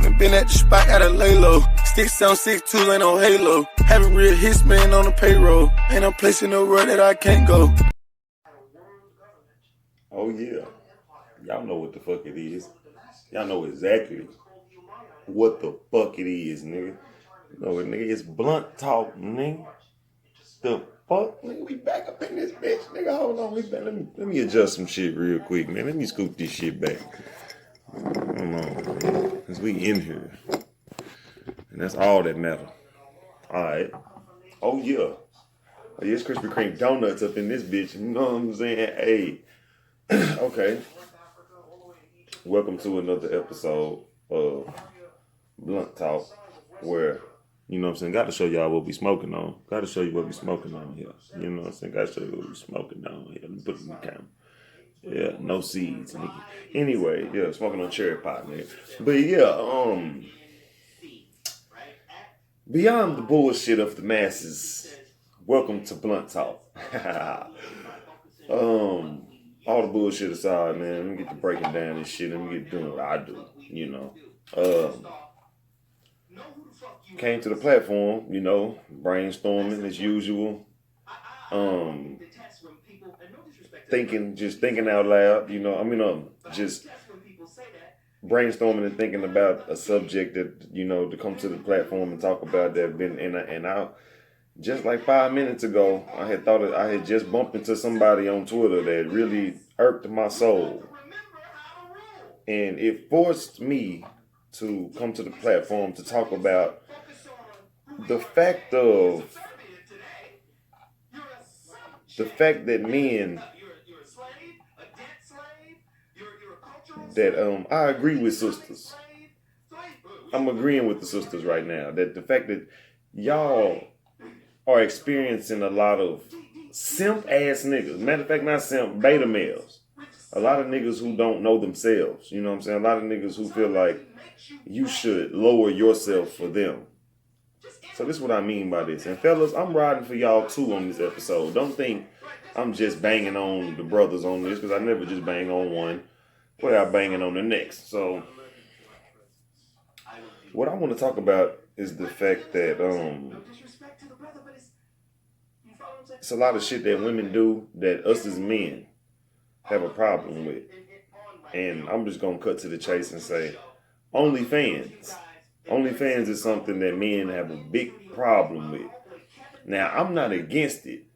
Haven't been at the spot, gotta lay low. 6762 ain't no halo. Having real hits, man, on the payroll. Ain't no place in the world that I can't go. Oh yeah. Y'all know what the fuck it is. Y'all know exactly what the fuck it is, nigga. You know what, nigga? It's blunt talk, nigga. The fuck, nigga? We back up in this bitch, nigga. Hold on, let me adjust some shit real quick, man. Let me scoop this shit back. Hold on, man. Cause we in here, and that's all that matters. All right. Oh yeah. Oh yes, Krispy Kreme donuts up in this bitch. You know what I'm saying? Hey. Okay. Welcome to another episode of Blunt Talk, where, you know what I'm saying, got to show y'all what we smoking on. Got to show you what we smoking on here. You know what I'm saying? Got to show you what we smoking on here. Let me put it in the camera. Yeah, no seeds, nigga. Anyway, yeah, smoking on cherry pie, nigga. But yeah, beyond the bullshit of the masses, welcome to Blunt Talk. All the bullshit aside, man, let me get to breaking down this shit. Let me get doing what I do, you know. Came to the platform, you know, brainstorming as usual. Thinking out loud, you know. Just brainstorming and thinking about a subject that, you know, to come to the platform and talk about that. And out. Just like 5 minutes ago, I had just bumped into somebody on Twitter that really irked my soul. And it forced me to come to the platform to talk about the fact that men, that I agree with sisters. I'm agreeing with the sisters right now. That the fact that y'all are experiencing a lot of simp ass niggas. Matter of fact, not simp, beta males. A lot of niggas who don't know themselves. You know what I'm saying? A lot of niggas who feel like you should lower yourself for them. So this is what I mean by this. And fellas, I'm riding for y'all too on this episode. Don't think I'm just banging on the brothers on this, because I never just bang on one without banging on the next. So what I want to talk about is the fact that it's a lot of shit that women do that us as men have a problem with. And I'm just going to cut to the chase and say, OnlyFans. OnlyFans is something that men have a big problem with. Now, I'm not against it.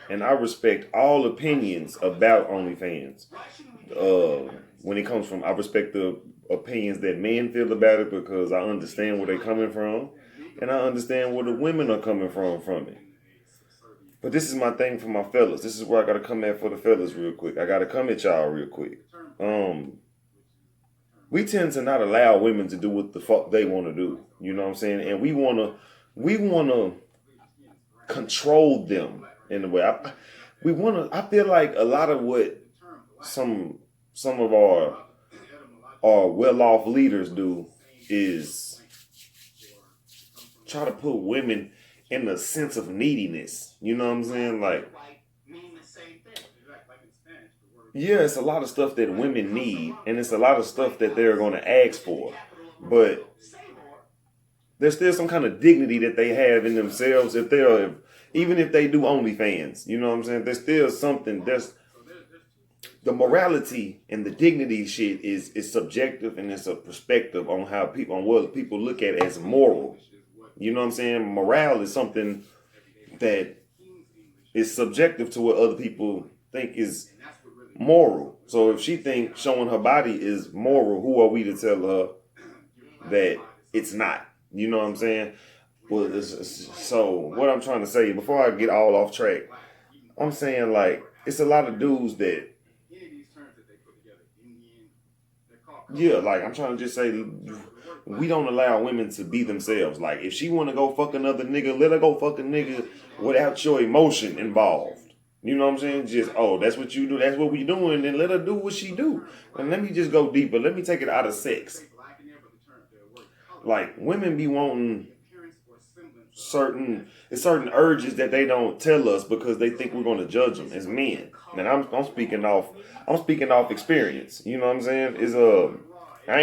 And I respect all opinions about OnlyFans. When it comes from, I respect the opinions that men feel about it, because I understand where they're coming from. And I understand where the women are coming from it. But this is my thing for my fellas. This is where I got to come at for the fellas real quick. I got to come at y'all real quick. We tend to not allow women to do what the fuck they want to do. You know what I'm saying? And we want to control them in a way. I feel like a lot of what some of our well-off leaders do is try to put women in a sense of neediness. You know what I'm saying? Like, yeah, it's a lot of stuff that women need, and it's a lot of stuff that they're going to ask for. But there's still some kind of dignity that they have in themselves even if they do OnlyFans. You know what I'm saying? There's still something. The morality and the dignity shit is subjective, and it's a perspective on what people look at as moral. You know what I'm saying? Morale is something that is subjective to what other people think is moral. So if she thinks showing her body is moral, who are we to tell her that it's not? You know what I'm saying? Well, so what I'm trying to say, before I get all off track, I'm saying, like, it's a lot of dudes that, yeah, like, I'm trying to just say, we don't allow women to be themselves. Like, if she want to go fuck another nigga, let her go fuck a nigga without your emotion involved. You know what I'm saying? Just, oh, that's what you do, that's what we doing, then let her do what she do. And let me just go deeper. Let me take it out of sex. Like, women be wanting certain urges that they don't tell us because they think we're going to judge them as men. And I'm speaking off experience. You know what I'm saying? We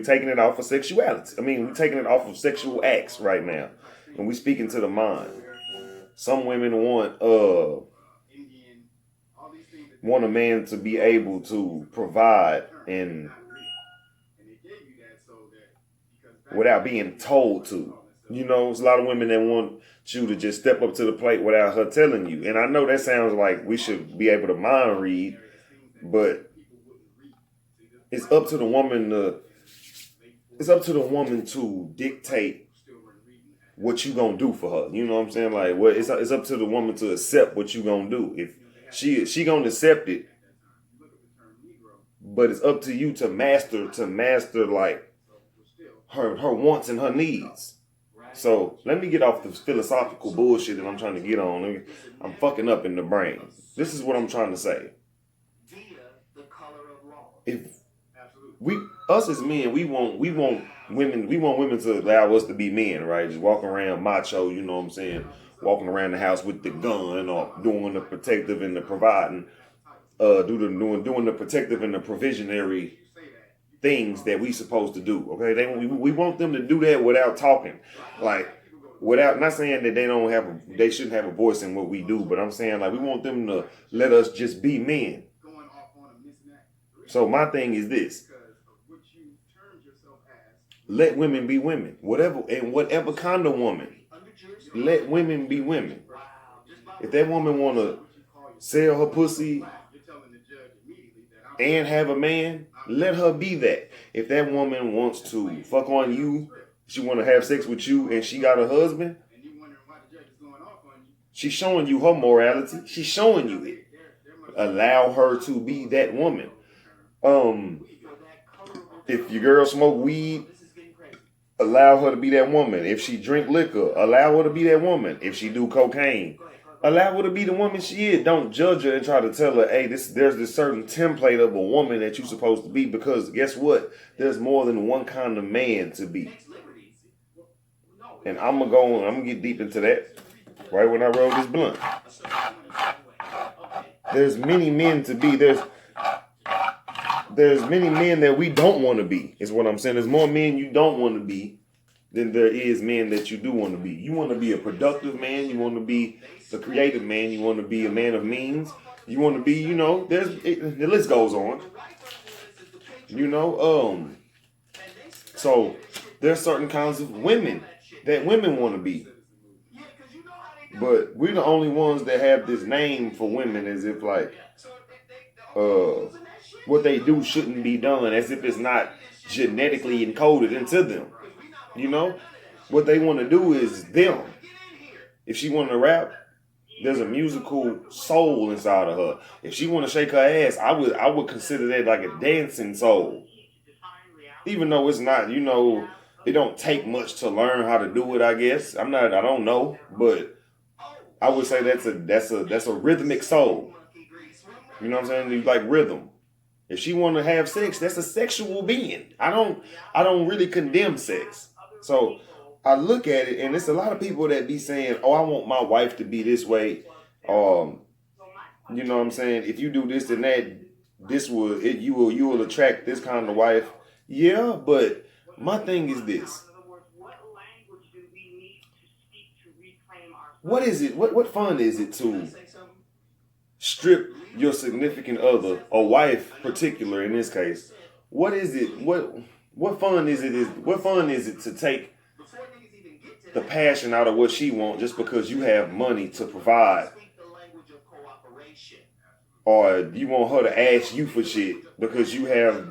taking it off of sexuality. I mean, we taking it off of sexual acts right now. And we speaking to the mind. Some women want a man to be able to provide and without being told to. You know, there's a lot of women that want you to just step up to the plate without her telling you. And I know that sounds like we should be able to mind read, but it's up to the woman to dictate what you gonna do for her. You know what I'm saying? Like, well, it's up to the woman to accept what you gonna do. If she gonna accept it, but it's up to you to master like her wants and her needs. So let me get off the philosophical bullshit that I'm trying to get on. I'm fucking up in the brain. This is what I'm trying to say. If us as men, we want women to allow us to be men, right? Just walking around macho, you know what I'm saying? Walking around the house with the gun or doing the protective and the providing, doing the protective and the provisionary things that we supposed to do. Okay, we want them to do that without talking, like without, not saying that they shouldn't have a voice in what we do, but I'm saying like we want them to let us just be men. So my thing is this: let women be women, whatever kind of woman. Let women be women. If that woman want to sell her pussy and have a man, let her be that. If that woman wants to fuck on you, she want to have sex with you, and she got a husband, she's showing you her morality. She's showing you it. Allow her to be that woman. If your girl smoke weed, allow her to be that woman. If she drink liquor, allow her to be that woman. If she do cocaine, allow her to be the woman she is. Don't judge her and try to tell her, hey, there's this certain template of a woman that you're supposed to be, because guess what? There's more than one kind of man to be. And I'm gonna get deep into that right when I roll this blunt. There's many men to be. There's many men that we don't want to be, is what I'm saying. There's more men you don't want to be than there is men that you do want to be. You want to be a productive man. You want to be a creative man. You want to be a man of means. You want to be, the list goes on. So there's certain kinds of women that women want to be. But we're the only ones that have this name for women as if like, what they do shouldn't be done, as if it's not genetically encoded into them. What they want to do is them. If she want to rap, there's a musical soul inside of her. If she want to shake her ass, I would consider that like a dancing soul. Even though it's not, it don't take much to learn how to do it, I guess. I don't know, but I would say that's a rhythmic soul. You know what I'm saying? You like rhythm. If she want to have sex, that's a sexual being. I don't really condemn sex. So I look at it, and it's a lot of people that be saying, "Oh, I want my wife to be this way." You know what I'm saying? If you do this and that, you will attract this kind of wife. Yeah, but my thing is this: what is it? What fun is it to strip your significant other, or wife particular in this case? What is it? What fun is it? What fun is it to take the passion out of what she wants just because you have money to provide? Or you want her to ask you for shit because you have...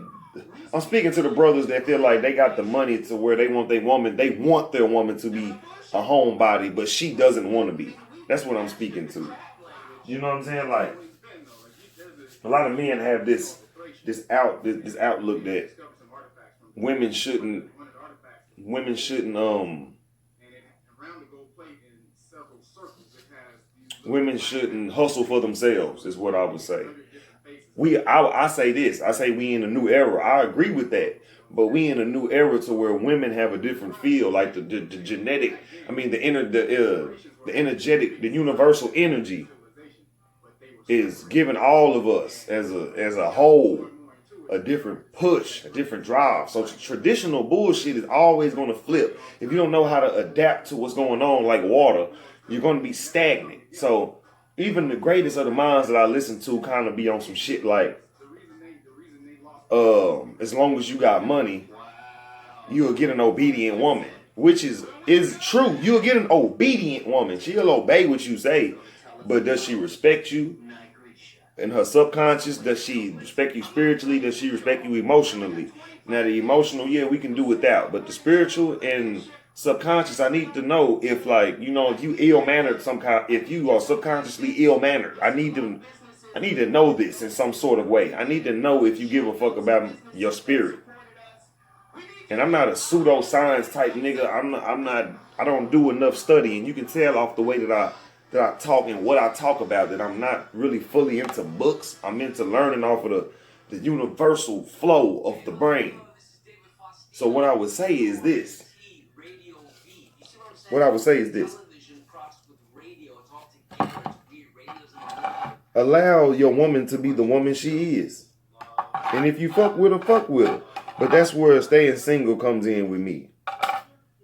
I'm speaking to the brothers that feel like they got the money to where they want their woman to be a homebody, but she doesn't want to be. That's what I'm speaking to. You know what I'm saying? Like, a lot of men have this outlook that women shouldn't hustle for themselves, is what I would say. I say this. I say we in a new era. I agree with that. But we in a new era to where women have a different feel, like the genetic. I mean, the energetic, the universal energy is giving all of us as a whole a different push, a different drive. So traditional bullshit is always going to flip. If you don't know how to adapt to what's going on like water, you're going to be stagnant. So even the greatest of the minds that I listen to kind of be on some shit like, as long as you got money, you'll get an obedient woman. Which is true. You'll get an obedient woman. She'll obey what you say. But does she respect you? In her subconscious, does she respect you spiritually? Does she respect you emotionally? Now the emotional, yeah, we can do without. But the spiritual and subconscious, I need to know if if you ill-mannered if you are subconsciously ill-mannered. I need to know this in some sort of way. I need to know if you give a fuck about your spirit. And I'm not a pseudoscience type nigga. I don't do enough studying. You can tell off the way that I talk and what I talk about that I'm not really fully into books. I'm into learning off of the universal flow of the brain. So what I would say is this. Allow your woman to be the woman she is. And if you fuck with her, fuck with her. But that's where staying single comes in with me.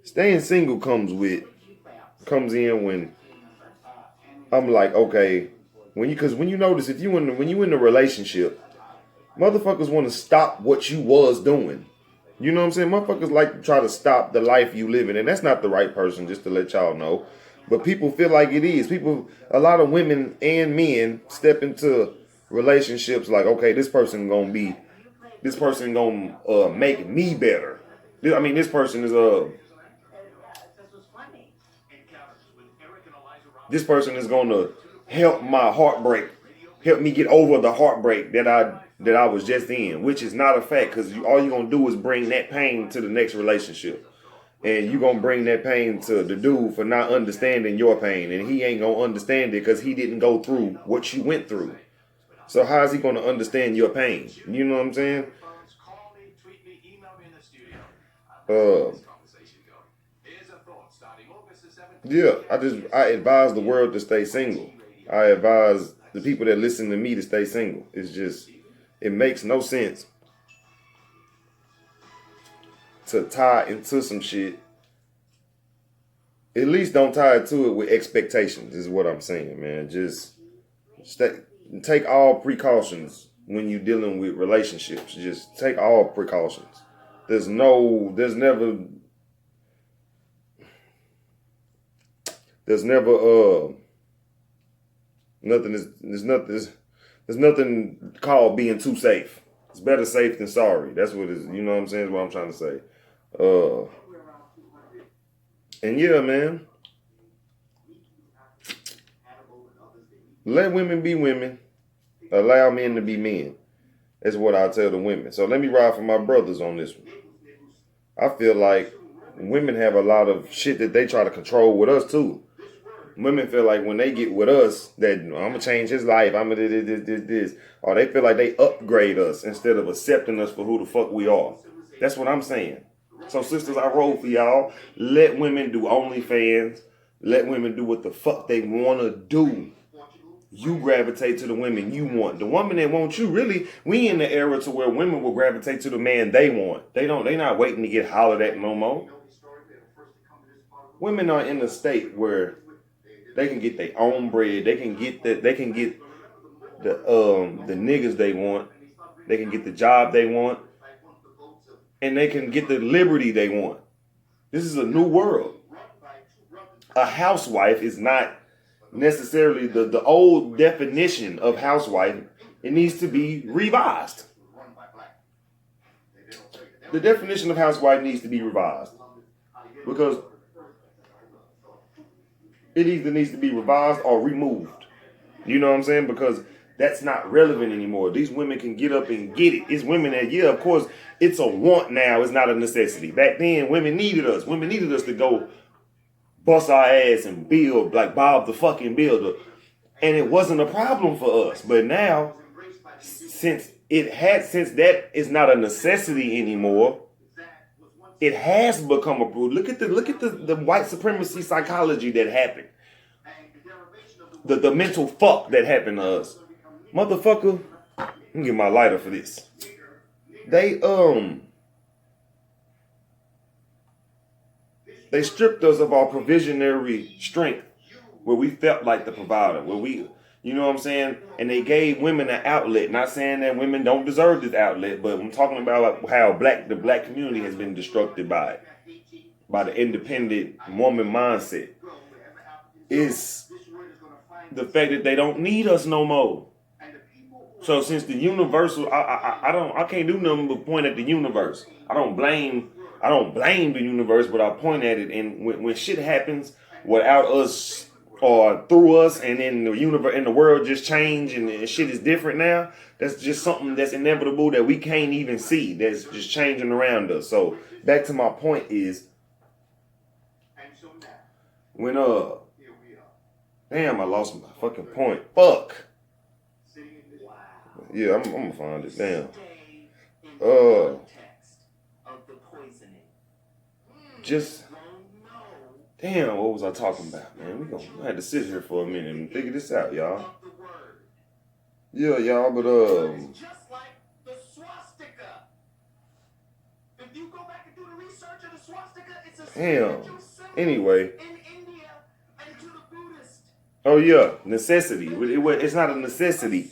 Staying single comes in when I'm like, okay, when you notice when you in a relationship, motherfuckers want to stop what you was doing. You know what I'm saying? Motherfuckers like to try to stop the life you living, and that's not the right person, just to let y'all know. But people feel like it is. A lot of women and men step into relationships like, okay, this person gonna make me better. This person is this person is gonna help my heartbreak, help me get over the heartbreak that I was just in, which is not a fact, because all you're gonna do is bring that pain to the next relationship. And you're gonna bring that pain to the dude for not understanding your pain, and he ain't gonna understand it because he didn't go through what you went through. So how is he gonna understand your pain? You know what I'm saying? Yeah, I advise the world to stay single. I advise the people that listen to me to stay single. It makes no sense to tie into some shit. At least don't tie to it with expectations, is what I'm saying, man. Just take all precautions when you're dealing with relationships. Just take all precautions. There's never nothing called being too safe. It's better safe than sorry. That's what it is. You know what I'm saying? That's what I'm trying to say. And yeah, man. Let women be women. Allow men to be men. That's what I tell the women. So let me ride for my brothers on this one. I feel like women have a lot of shit that they try to control with us too. Women feel like when they get with us that I'm going to change his life, I'm going to this. Or they feel like they upgrade us instead of accepting us for who the fuck we are. That's what I'm saying. So sisters, I roll for y'all. Let women do OnlyFans. Let women do what the fuck they want to do. You gravitate to the women you want. The woman that wants you, really, we in the era to where women will gravitate to the man they want. They not waiting to get hollered at no more. Women are in a state where they can get their own bread. They can get the niggas they want. They can get the job they want. And they can get the liberty they want. This is a new world. A housewife is not necessarily the old definition of housewife. It needs to be revised. The definition of housewife needs to be revised. Because it either needs to be revised or removed. You know what I'm saying? Because that's not relevant anymore. These women can get up and get it. It's women that, yeah, of course, it's a want now. It's not a necessity. Back then, women needed us. Women needed us to go bust our ass and build like Bob the fucking Builder. And it wasn't a problem for us. But now, since that is not a necessity anymore, it has become a problem. Look at the white supremacy psychology that happened. The mental fuck that happened to us. Motherfucker, let me get my lighter for this. They stripped us of our provisionary strength, where we felt like the provider, where we, you know what I'm saying? And they gave women an outlet. Not saying that women don't deserve this outlet, but I'm talking about how the black community has been destructed by it, by the independent woman mindset. It's the fact that they don't need us no more. So since the universal, I can't do nothing but point at the universe. I don't blame the universe, but I point at it. And when shit happens without us or through us, and then the universe and the world just change and shit is different now, that's just something that's inevitable that we can't even see. That's just changing around us. So back to my point is, when damn, I lost my fucking point. Fuck. Yeah, I'm gonna find it. Damn. Just damn, what was I talking about, man? I had to sit here for a minute and figure this out, y'all. Yeah, y'all, but It's just like the swastika. If you go back and do the research of the swastika, it's a spiritual symbol anyway. In India and to the Buddhist. Oh yeah, necessity. It's not a necessity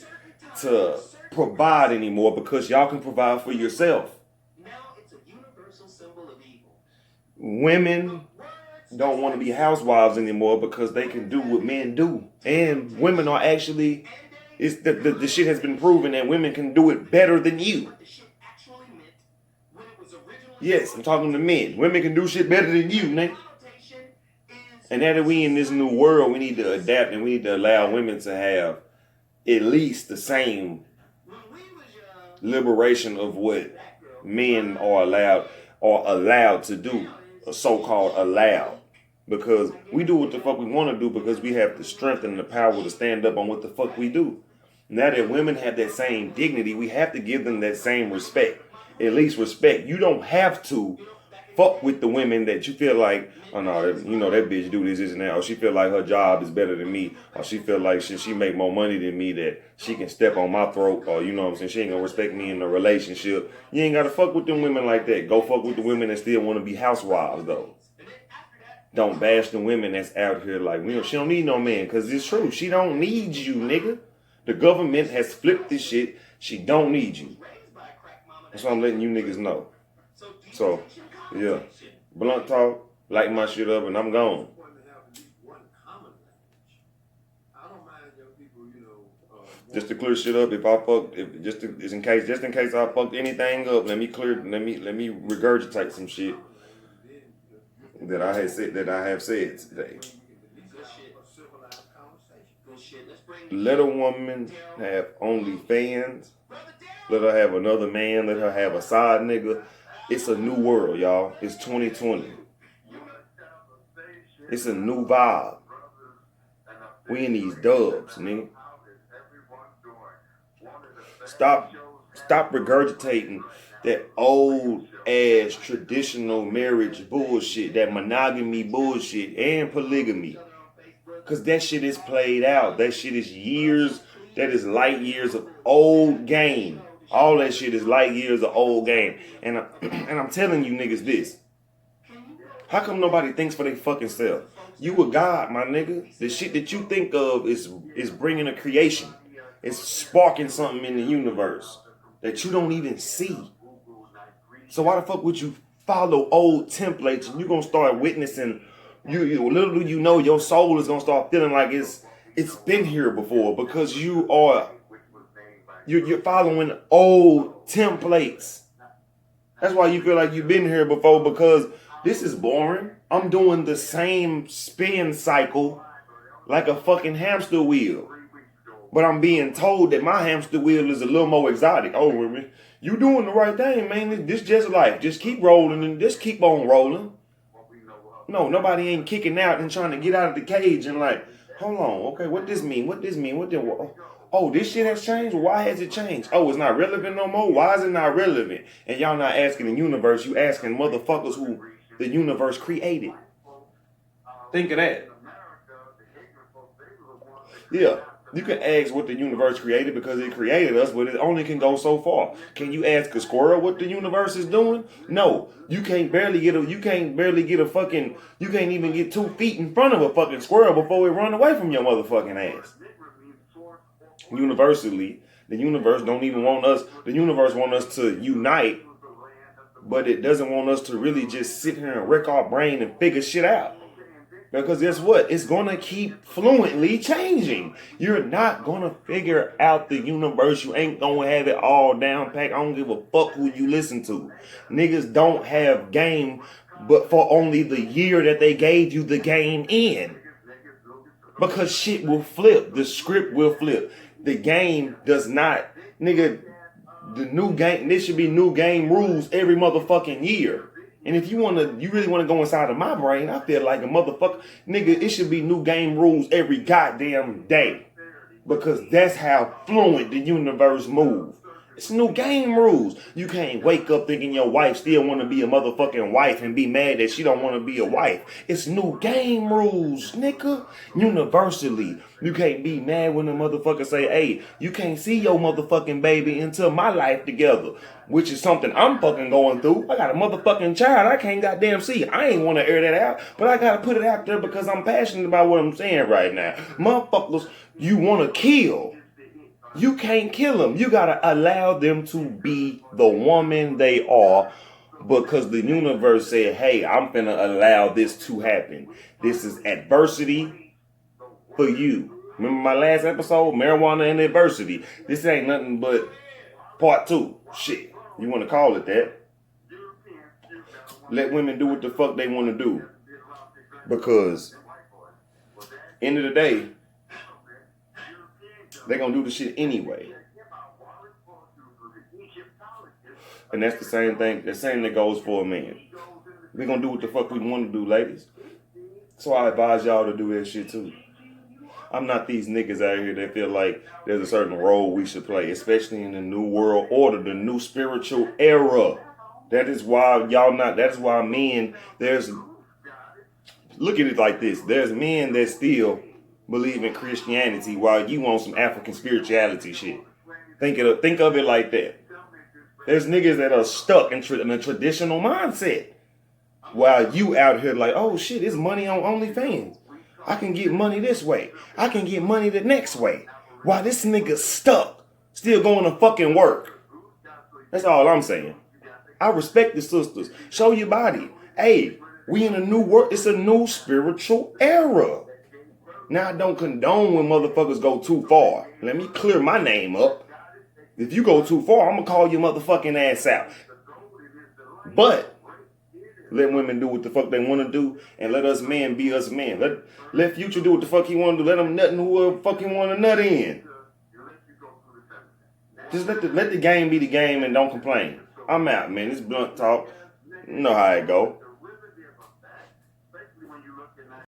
to provide anymore because y'all can provide for yourself. Now it's a universal symbol of evil. Women don't want to be housewives anymore because they can do what men do. And women are actually, the shit has been proven that women can do it better than you. Yes, I'm talking to men. Women can do shit better than you, nigga. And now that we in this new world, we need to adapt and we need to allow women to have at least the same liberation of what men are allowed to do, or so-called allowed. Because we do what the fuck we want to do because we have the strength and the power to stand up on what the fuck we do. Now that women have that same dignity, we have to give them that same respect. At least respect. You don't have to fuck with the women that you feel like, oh no, that bitch do this and that, or she feel like her job is better than me, or she feel like she make more money than me, that she can step on my throat, or you know what I'm saying, she ain't gonna respect me in a relationship. You ain't gotta fuck with them women like that. Go fuck with the women that still want to be housewives though. Don't bash the women that's out here like, she don't need no man, because it's true. She don't need you, nigga. The government has flipped this shit. She don't need you. That's why I'm letting you niggas know. So, yeah. Blunt talk, light my shit up, and I'm gone. Just to clear shit up, just in case I fucked anything up, let me regurgitate some shit that I have said today. Let a woman have OnlyFans. Let her have another man. Let her have a side nigga. It's a new world, y'all. It's 2020. It's a new vibe. We in these dubs, nigga. Stop regurgitating that old ass traditional marriage bullshit, that monogamy bullshit and polygamy. Cause that shit is played out. That shit is light years of old game. All that shit is light years of old game. And I'm telling you niggas this. How come nobody thinks for their fucking self? You a god, my nigga. The shit that you think of is bringing a creation. It's sparking something in the universe that you don't even see. So why the fuck would you follow old templates and you gonna start witnessing? Little do you know, your soul is gonna start feeling like it's been here before because you're following old templates. That's why you feel like you've been here before, because this is boring. I'm doing the same spin cycle like a fucking hamster wheel. But I'm being told that my hamster wheel is a little more exotic. Oh, you doing the right thing, man. This just life. Just keep rolling and just keep on rolling. No, nobody ain't kicking out and trying to get out of the cage and like, hold on, okay, what this mean? Oh, this shit has changed? Why has it changed? Oh, it's not relevant no more? Why is it not relevant? And y'all not asking the universe, you asking motherfuckers who the universe created. Think of that. Yeah. You can ask what the universe created because it created us, but it only can go so far. Can you ask a squirrel what the universe is doing? No. You can't even get 2 feet in front of a fucking squirrel before it run away from your motherfucking ass. Universally, the universe don't even want us. The universe want us to unite, but it doesn't want us to really just sit here and wreck our brain and figure shit out. Because guess what? It's going to keep fluently changing. You're not going to figure out the universe. You ain't going to have it all down packed. I don't give a fuck who you listen to. Niggas don't have game but for only the year that they gave you the game in. Because shit will flip. The script will flip. The game does not. Nigga, the new game, there should be new game rules every motherfucking year. And if you really want to go inside of my brain, I feel like a motherfucker. Nigga, it should be new game rules every goddamn day. Because that's how fluent the universe moves. It's new game rules. You can't wake up thinking your wife still want to be a motherfucking wife and be mad that she don't want to be a wife. It's new game rules, nigga. Universally. You can't be mad when the motherfucker say, hey, you can't see your motherfucking baby until my life together. Which is something I'm fucking going through. I got a motherfucking child I can't goddamn see. I ain't want to air that out, but I got to put it out there because I'm passionate about what I'm saying right now. Motherfuckers, you want to kill. You can't kill them. You got to allow them to be the woman they are because the universe said, hey, I'm finna allow this to happen. This is adversity for you. Remember my last episode, marijuana and adversity. This ain't nothing but part 2. Shit, you want to call it that. Let women do what the fuck they want to do. Because end of the day, they're going to do the shit anyway. And that's the same thing. The same that goes for a man. We're going to do what the fuck we want to do, ladies. So I advise y'all to do that shit too. I'm not these niggas out here that feel like there's a certain role we should play, especially in the new world order, the new spiritual era. That is why men, look at it like this. There's men that still believe in Christianity while you want some African spirituality shit. Think of it like that. There's niggas that are stuck in a traditional mindset while you out here like, oh shit, it's money on OnlyFans. I can get money this way. I can get money the next way. While this nigga stuck, still going to fucking work. That's all I'm saying. I respect the sisters. Show your body. Hey, we in a new world. It's a new spiritual era. Now, I don't condone when motherfuckers go too far. Let me clear my name up. If you go too far, I'm going to call your motherfucking ass out. But let women do what the fuck they want to do, and let us men be us men. Let Future do what the fuck he want to do. Let him nut in whoever fuck he want to nut in. Just let the game be the game and don't complain. I'm out, man. It's blunt talk. You know how it go.